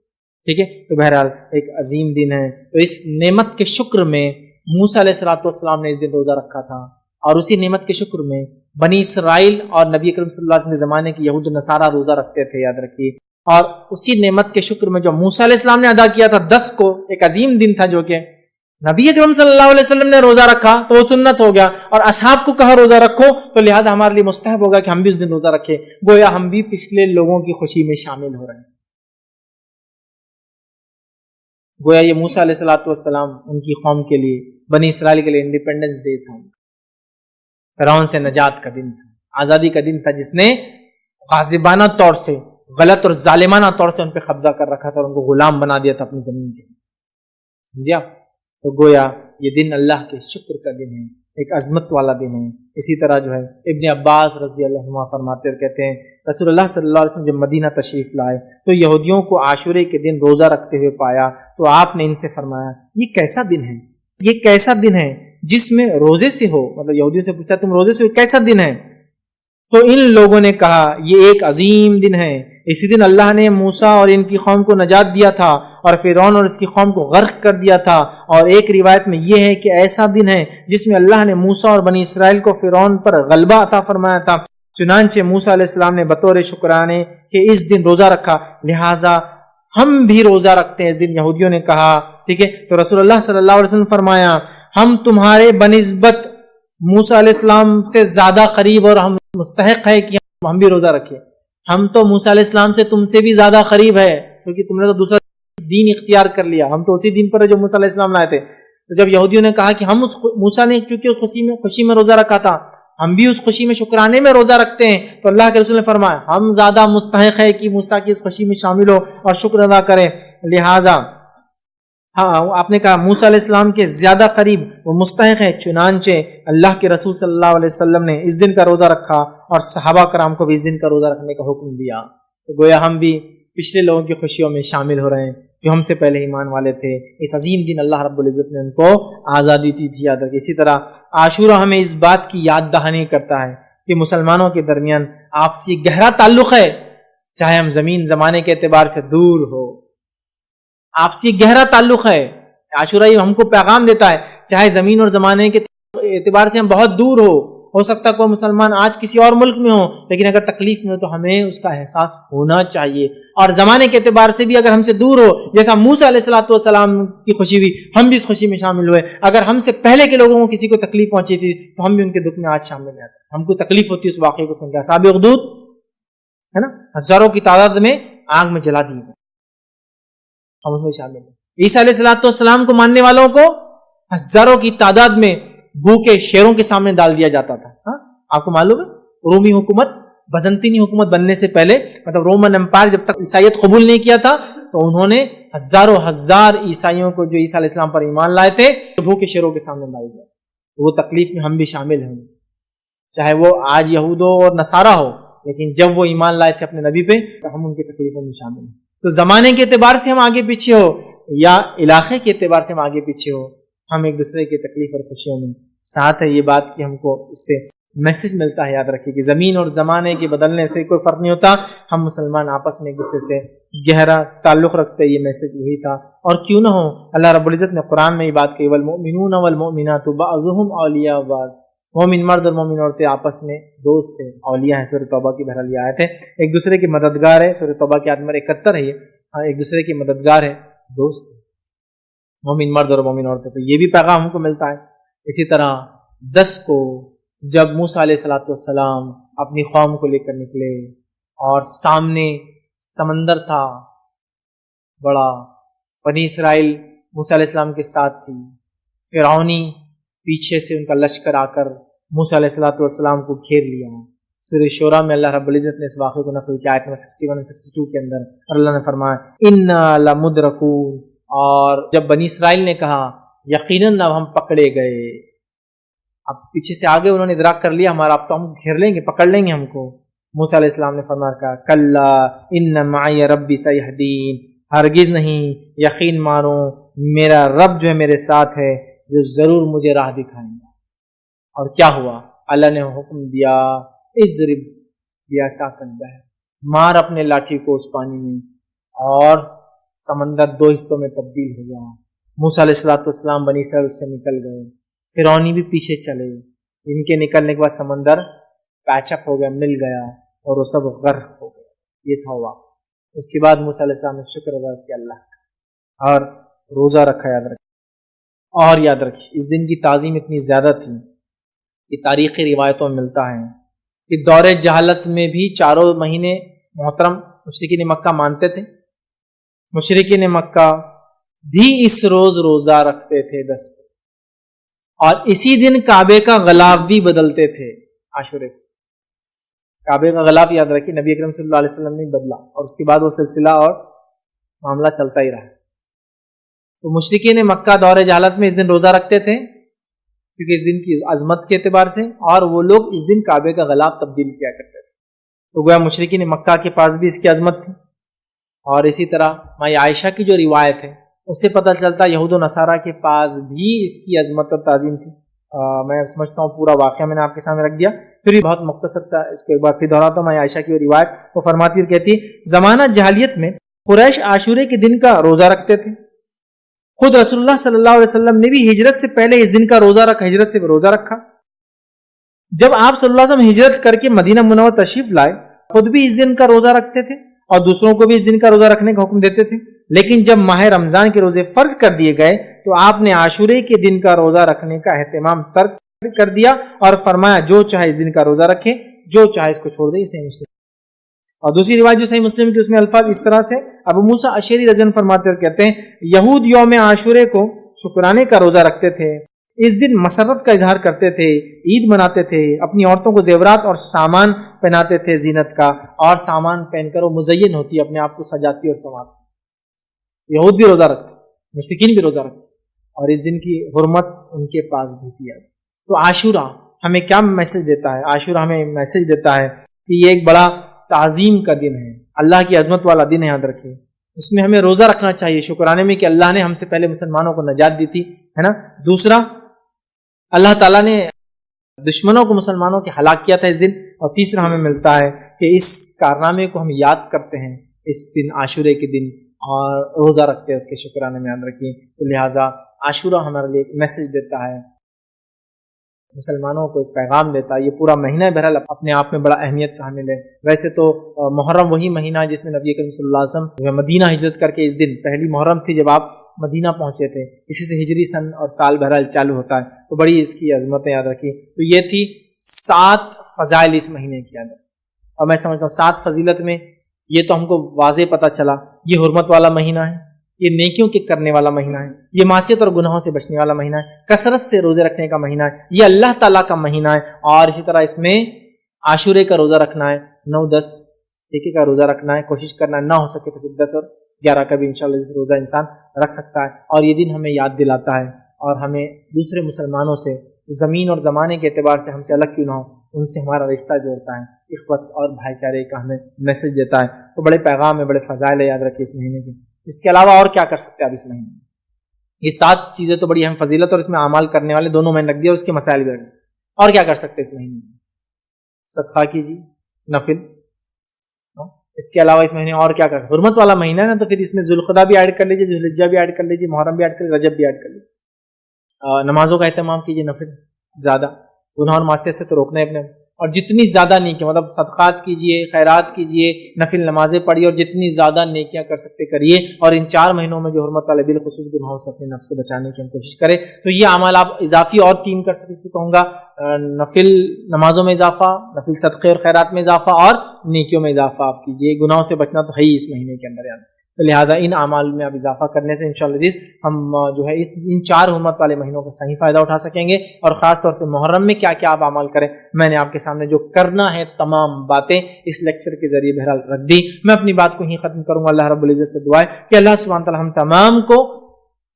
ٹھیک ہے، تو بہرحال ایک عظیم دن ہے. تو اس نعمت کے شکر میں موسیٰ علیہ السلام نے اس دن روزہ رکھا تھا، اور اسی نعمت کے شکر میں بنی اسرائیل اور نبی اکرم صلی اللہ علیہ وسلم کے زمانے کے یہود و نصارہ روزہ رکھتے تھے، یاد رکھیے. اور اسی نعمت کے شکر میں جو موسیٰ علیہ السلام نے ادا کیا تھا 10 کو، ایک عظیم دن تھا، جو کہ نبی اکرم صلی اللہ علیہ وسلم نے روزہ رکھا تو وہ سنت ہو گیا، اور اصحاب کو کہا روزہ رکھو، تو لہٰذا ہمارے لیے مستحب ہوگا کہ ہم بھی اس دن روزہ رکھیں. گویا ہم بھی پچھلے لوگوں کی خوشی میں شامل ہو رہے ہیں. گویا یہ موسیٰ علیہ السلام ان کی قوم کے لیے، بنی اسرائیل کے لیے انڈیپینڈنس ڈے تھا، فرعون سے نجات کا دن تھا، آزادی کا دن تھا، جس نے غاصبانہ طور سے، غلط اور ظالمانہ طور سے ان پہ قبضہ کر رکھا تھا اور ان کو غلام بنا دیا تھا اپنی زمین کے. سمجھا؟ تو گویا یہ دن اللہ کے شکر کا دن ہے، ایک عظمت والا دن ہے. اسی طرح جو ہے ابن عباس رضی اللہ عنہ فرماتے اور کہتے ہیں رسول اللہ صلی اللہ علیہ وسلم جب مدینہ تشریف لائے تو یہودیوں کو عاشورے کے دن روزہ رکھتے ہوئے پایا، تو آپ نے ان سے فرمایا یہ کیسا دن ہے، یہ کیسا دن ہے جس میں روزے سے ہو. مطلب یہودیوں سے پوچھا تم روزے سے ہو، کیسا دن ہے؟ تو ان لوگوں نے کہا یہ ایک عظیم دن ہے، اسی دن اللہ نے موسیٰ اور ان کی قوم کو نجات دیا تھا اور فرعون اور اس کی قوم کو غرق کر دیا تھا. اور ایک روایت میں یہ ہے کہ ایسا دن ہے جس میں اللہ نے موسیٰ اور بنی اسرائیل کو فرعون پر غلبہ عطا فرمایا تھا. چنانچہ موسیٰ علیہ السلام نے بطور شکرانے کہ اس دن روزہ رکھا، لہٰذا ہم بھی روزہ رکھتے ہیں اس دن. یہودیوں نے کہا ٹھیک ہے. تو رسول اللہ صلی اللہ علیہ وسلم فرمایا ہم تمہارے بنسبت موسیٰ علیہ السلام سے زیادہ قریب اور ہم مستحق ہے کہ ہم بھی روزہ رکھیں. ہم تو موسیٰ علیہ السلام سے تم سے بھی زیادہ قریب ہے کیونکہ تم نے تو دوسرا دین اختیار کر لیا. ہم تو اسی دین پر جو موسیٰ علیہ السلام لائے تھے. تو جب یہودیوں نے کہا کہ ہم اس موسیٰ نے چونکہ اس خوشی میں روزہ رکھا تھا, ہم بھی اس خوشی میں شکرانے میں روزہ رکھتے ہیں, تو اللہ کے رسول نے فرمایا ہم زیادہ مستحق ہے کہ موسیٰ کی اس خوشی میں شامل ہو اور شکر ادا کریں. لہذا آپ نے کہا موسیٰ علیہ السلام کے زیادہ قریب وہ مستحق ہے. چنانچہ اللہ کے رسول صلی اللہ علیہ وسلم نے اس دن کا روزہ رکھا اور صحابہ کرام کو بھی اس دن کا روزہ رکھنے کا حکم دیا. تو گویا ہم بھی پچھلے لوگوں کی خوشیوں میں شامل ہو رہے ہیں جو ہم سے پہلے ایمان والے تھے. اس عظیم دن اللہ رب العزت نے ان کو آزادی دی تھی یاد رکھیں. اسی طرح عاشورہ ہمیں اس بات کی یاد دہانی کرتا ہے کہ مسلمانوں کے درمیان آپسی گہرا تعلق ہے, چاہے ہم زمین زمانے کے اعتبار سے دور ہو, آپسی گہرا تعلق ہے. عاشورہ یہ ہم کو پیغام دیتا ہے چاہے زمین اور زمانے کے اعتبار سے ہم بہت دور ہو سکتا کوئی مسلمان آج کسی اور ملک میں ہو, لیکن اگر تکلیف میں ہو تو ہمیں اس کا احساس ہونا چاہیے. اور زمانے کے اعتبار سے بھی اگر ہم سے دور ہو, جیسا موسیٰ علیہ السلام کی خوشی ہوئی ہم بھی اس خوشی میں شامل ہوئے. اگر ہم سے پہلے کے لوگوں کو کسی کو تکلیف پہنچی تھی تو ہم بھی ان کے دکھ میں آج شامل ہیں. ہم کو تکلیف ہوتی ہے اس واقعے کو سن کے. اصحاب اخدود ہے نا, ہزاروں کی تعداد میں آگ میں جلا دیے گئے, ہم اس میں شامل ہیں. عیسیٰ علیہ السلام کو ماننے والوں کو ہزاروں کی تعداد میں بھوکے شیروں کے سامنے ڈال دیا جاتا تھا. آپ کو معلوم ہے رومی حکومت, بزنطینی حکومت بننے سے پہلے, مطلب رومن امپائر جب تک عیسائیت قبول نہیں کیا تھا تو انہوں نے ہزاروں ہزار عیسائیوں کو جو عیسیٰ علیہ السلام پر ایمان لائے تھے بھوکے شیروں کے سامنے ڈال دیا. وہ تکلیف میں ہم بھی شامل ہیں, چاہے وہ آج یہود ہو اور نصارہ ہو, لیکن جب وہ ایمان لائے تھے اپنے نبی پہ تو ہم ان کی تکلیفوں میں شامل ہیں. تو زمانے کے اعتبار سے ہم آگے پیچھے ہو یا علاقے کے اعتبار سے ہم آگے پیچھے ہو, ہم ایک دوسرے کی تکلیف اور خوشیوں میں ساتھ ہے. یہ بات کہ ہم کو اس سے میسج ملتا ہے, یاد رکھیے کہ زمین اور زمانے کے بدلنے سے کوئی فرق نہیں ہوتا. ہم مسلمان آپس میں ایک دوسرے سے گہرا تعلق رکھتے, یہ میسج وہی تھا. اور کیوں نہ ہو, اللہ رب العزت نے قرآن میں یہ بات کہی والمؤمنون والمؤمنات بعضهم اولیاء بعض, مومن مرد اور مومن عورتیں آپس میں دوست ہیں, اولیاء ہیں. سورۃ توبہ کی بہرحال یہ آیت ہے, ایک دوسرے کے مددگار ہے. سورۃ توبہ کی آیت نمبر 71 ہے یہ, ایک دوسرے کے مددگار ہے, دوست ہے, مومن مرد اور مومن عورتیں. تو یہ بھی پیغام ہم کو ملتا ہے. اسی طرح 10 کو جب موسیٰ علیہ السلام اپنی قوم کو لے کر نکلے اور سامنے سمندر تھا بڑا, بنی اسرائیل موسیٰ علیہ السلام کے ساتھ تھی, فرعونی پیچھے سے ان کا لشکر آ کر موسیٰ علیہ السلام کو گھیر لیا. سورہ شورى میں اللہ رب العزت نے اس واقعے کو نقل کیا آیت نمبر 61 اور 62 کے اندر, اور اللہ نے فرمایا انا لمدرکون, اور جب بنی اسرائیل نے کہا یقیناً اب ہم پکڑے گئے, اب پیچھے سے آگے انہوں نے ادراک کر لیا ہمارا, اب تو ہم گھیر لیں گے, پکڑ لیں گے ہم کو. موسیٰ علیہ السلام نے فرمایا کہا کلا ان معی ربی سیہدین, ہرگز نہیں, یقین مانو میرا رب جو ہے میرے ساتھ ہے, جو ضرور مجھے راہ دکھائیں گا. اور کیا ہوا, اللہ نے حکم دیا اضرب بعصاک البحر, مار اپنے لاٹھی کو اس پانی میں, اور سمندر 2 حصوں میں تبدیل ہو گیا. موسیٰ علیہ السلام بنی اسرائیل اس سے نکل گئے, فرعونی بھی پیچھے چلے. ان کے نکلنے کے بعد سمندر پیچ اپ ہو گیا, مل گیا, اور وہ سب غرق ہو گئے. یہ تھا ہوا. اس کے بعد موسیٰ علیہ السلام نے شکر ادا کیا اللہ کا اور روزہ رکھا. یاد رکھیں, اور یاد رکھیں اس دن کی تعظیم اتنی زیادہ تھی کہ تاریخی روایتوں میں ملتا ہے کہ دور جہالت میں بھی 4 مہینے محترم مشرکین مکہ مانتے تھے. مشرکین مکہ بھی اس روز روزہ رکھتے تھے 10 کو, اور اسی دن کعبے کا غلاف بھی بدلتے تھے. عاشورے کعبے کا غلاف یاد رکھیے نبی اکرم صلی اللہ علیہ وسلم نے بدلا, اور اس کے بعد وہ سلسلہ اور معاملہ چلتا ہی رہا. تو مشرکین مکہ دور جہالت میں اس دن روزہ رکھتے تھے کیونکہ اس دن کی عظمت کے اعتبار سے, اور وہ لوگ اس دن کعبے کا غلاف تبدیل کیا کرتے تھے. تو گویا مشرکین مکہ کے پاس بھی اس کی عظمت تھی. اور اسی طرح ماں عائشہ کی جو روایت ہے اس سے پتہ چلتا یہود و نصارہ کے پاس بھی اس کی عظمت اور تعظیم تھی. میں سمجھتا ہوں پورا واقعہ میں نے آپ کے سامنے رکھ دیا, پھر بھی بہت مختصر سا اس کو ایک بار پھر دہراتا ہوں. ماں عائشہ کی روایت وہ فرماتی اور کہتی زمانہ جاہلیت میں قریش عاشورے کے دن کا روزہ رکھتے تھے. خود رسول اللہ صلی اللہ علیہ وسلم نے بھی ہجرت سے پہلے اس دن کا روزہ رکھا, ہجرت سے روزہ رکھا. جب آپ صلی اللہ علیہ وسلم ہجرت کر کے مدینہ منورہ تشریف لائے خود بھی اس دن کا روزہ رکھتے تھے, اور دوسروں کو بھی اس دن کا روزہ رکھنے کا حکم دیتے تھے. لیکن جب ماہ رمضان کے روزے فرض کر دیے گئے تو آپ نے عاشورے کے دن کا روزہ رکھنے کا اہتمام ترک کر دیا اور فرمایا جو چاہے اس دن کا روزہ رکھے، جو چاہے اس کو چھوڑ دے. صحیح مسلم. اور دوسری روایت جو صحیح مسلم کی اس میں الفاظ اس طرح سے ابو موسیٰ اشعری رضی اللہ عنہ فرماتے اور کہتے ہیں یہود یوم عاشورے کو شکرانے کا روزہ رکھتے تھے، اس دن مسرت کا اظہار کرتے تھے، عید مناتے تھے، اپنی عورتوں کو زیورات اور سامان پہناتے تھے زینت کا، اور سامان پہن کر وہ مزین ہوتی، اپنے آپ کو سجاتی اور سنوارتی. یہود بھی روزہ رکھتے، مشرکین بھی روزہ رکھتے، اور اس دن کی حرمت ان کے پاس بھی تھی. تو عاشورہ ہمیں کیا میسج دیتا ہے؟ عاشورہ ہمیں میسج دیتا ہے کہ یہ ایک بڑا تعظیم کا دن ہے، اللہ کی عظمت والا دن ہے. یاد رکھیے اس میں ہمیں روزہ رکھنا چاہیے شکرانے میں کہ اللہ نے ہم سے پہلے مسلمانوں کو نجات دی تھی، ہے نا. دوسرا، اللہ تعالیٰ نے دشمنوں کو مسلمانوں کے ہلاک کیا تھا اس دن. اور تیسرا ہمیں ملتا ہے کہ اس کارنامے کو ہم یاد کرتے ہیں اس دن عاشورے کے دن اور روزہ رکھتے ہیں اس کے شکرانے میں. یاد رکھیے تو لہٰذا عاشورہ ہمارے لیے ایک میسج دیتا ہے، مسلمانوں کو ایک پیغام دیتا ہے. یہ پورا مہینہ بہرحال اپنے آپ میں بڑا اہمیت کا حامل ہے. ویسے تو محرم وہی مہینہ ہے جس میں نبی کریم صلی اللہ علیہ وسلم مدینہ ہجرت کر کے اس دن پہلی محرم تھی جب آپ مدینہ پہنچے تھے، اسی سے ہجری سن اور سال بہرحال چالو ہوتا ہے. تو بڑی اس کی عظمتیں یاد رکھی. تو یہ تھی 7 فضائل اس مہینے کی عادت. اور میں سمجھتا ہوں 7 فضیلت میں یہ تو ہم کو واضح پتہ چلا، یہ حرمت والا مہینہ ہے، یہ نیکیوں کے کرنے والا مہینہ ہے، یہ معصیت اور گناہوں سے بچنے والا مہینہ ہے، کثرت سے روزے رکھنے کا مہینہ ہے، یہ اللہ تعالیٰ کا مہینہ ہے. اور اسی طرح اس میں عاشورے کا روزہ رکھنا ہے، 9-10 ٹھیکے کا روزہ رکھنا ہے، کوشش کرنا ہے، نہ ہو سکے تو پھر 10 اور 11 کا بھی انشاءاللہ روزہ انسان رکھ سکتا ہے. اور یہ دن ہمیں یاد دلاتا ہے اور ہمیں دوسرے مسلمانوں سے زمین اور زمانے کے اعتبار سے ہم سے الگ کیوں نہ ہو، ان سے ہمارا رشتہ جوڑتا ہے، اخوت اور بھائی چارے کا ہمیں میسج دیتا ہے. تو بڑے پیغام ہے، بڑے فضائل ہے، یاد رکھیے اس مہینے کی. اس کے علاوہ اور کیا کر سکتے ہیں آپ اس مہینے میں؟ یہ 7 چیزیں تو بڑی اہم فضیلت اور اس میں اعمال کرنے والے دونوں میں رکھ دیا، اس کے مسائل بھی رکھ دیا. اور کیا کر سکتے ہیں اس مہینے میں؟ صدقہ کیجیے، نفل. اس کے علاوہ اس مہینے اور کیا کر، حرمت والا مہینہ ہے نا، تو پھر اس میں ذوالقعدہ بھی ایڈ کر لیجیے، ذوالحجہ بھی ایڈ کر لیجیے، محرم بھی ایڈ کر لیجیے، رجب بھی ایڈ کر لیجیے. نمازوں کا اہتمام کیجیے، نفل زیادہ، گناہ اور معصیت سے تو روکنا ہے اپنے. اور جتنی زیادہ نیکیاں، مطلب صدقات کیجیے، خیرات کیجیے، نفل نمازیں پڑھیے، اور جتنی زیادہ نیکیاں کر سکتے کریے. اور ان 4 مہینوں میں جو حرمت والے بالخصوص گناہوں سے اپنے نفس کو بچانے کی ہم کوشش کریں. تو یہ اعمال آپ اضافی اور 3 کر سکتے. کہوں گا نفل نمازوں میں اضافہ، نفل صدقے اور خیرات میں اضافہ، اور نیکیوں میں اضافہ آپ کیجیے. گناہوں سے بچنا تو ہے ہی اس مہینے کے اندر. تو لہٰذا ان اعمال میں اب اضافہ کرنے سے انشاءاللہ عزیز ہم جو ہے ان 4 حرمت والے مہینوں کا صحیح فائدہ اٹھا سکیں گے. اور خاص طور سے محرم میں کیا کیا آپ اعمال کریں، میں نے آپ کے سامنے جو کرنا ہے تمام باتیں اس لیکچر کے ذریعے بہرحال رکھ دی. میں اپنی بات کو ہی ختم کروں گا. اللہ رب العزت سے دعا ہے کہ اللہ سبحانہ تعالیٰ ہم تمام کو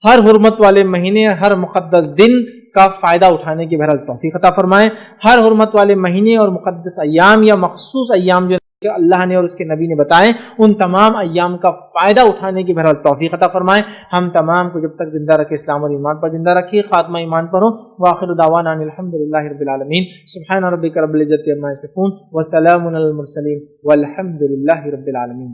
ہر حرمت والے مہینے، ہر مقدس دن کا فائدہ اٹھانے کی بہرحال توفیق عطا فرمائیں. ہر حرمت والے مہینے اور مقدس ایام یا مخصوص ایام جو اللہ نے اور اس کے نبی نے بتائے، ان تمام ایام کا فائدہ اٹھانے کی بہرحال توفیق عطا فرمائیں. ہم تمام کو جب تک زندہ رکھے اسلام اور ایمان پر زندہ رکھیے، خاتمہ ایمان پر ہو. وآخر دعوانا ان الحمدللہ رب العالمین. سبحان ربک رب العزت عما یصفون وسلام علی المرسلین والحمدللہ رب العالمین.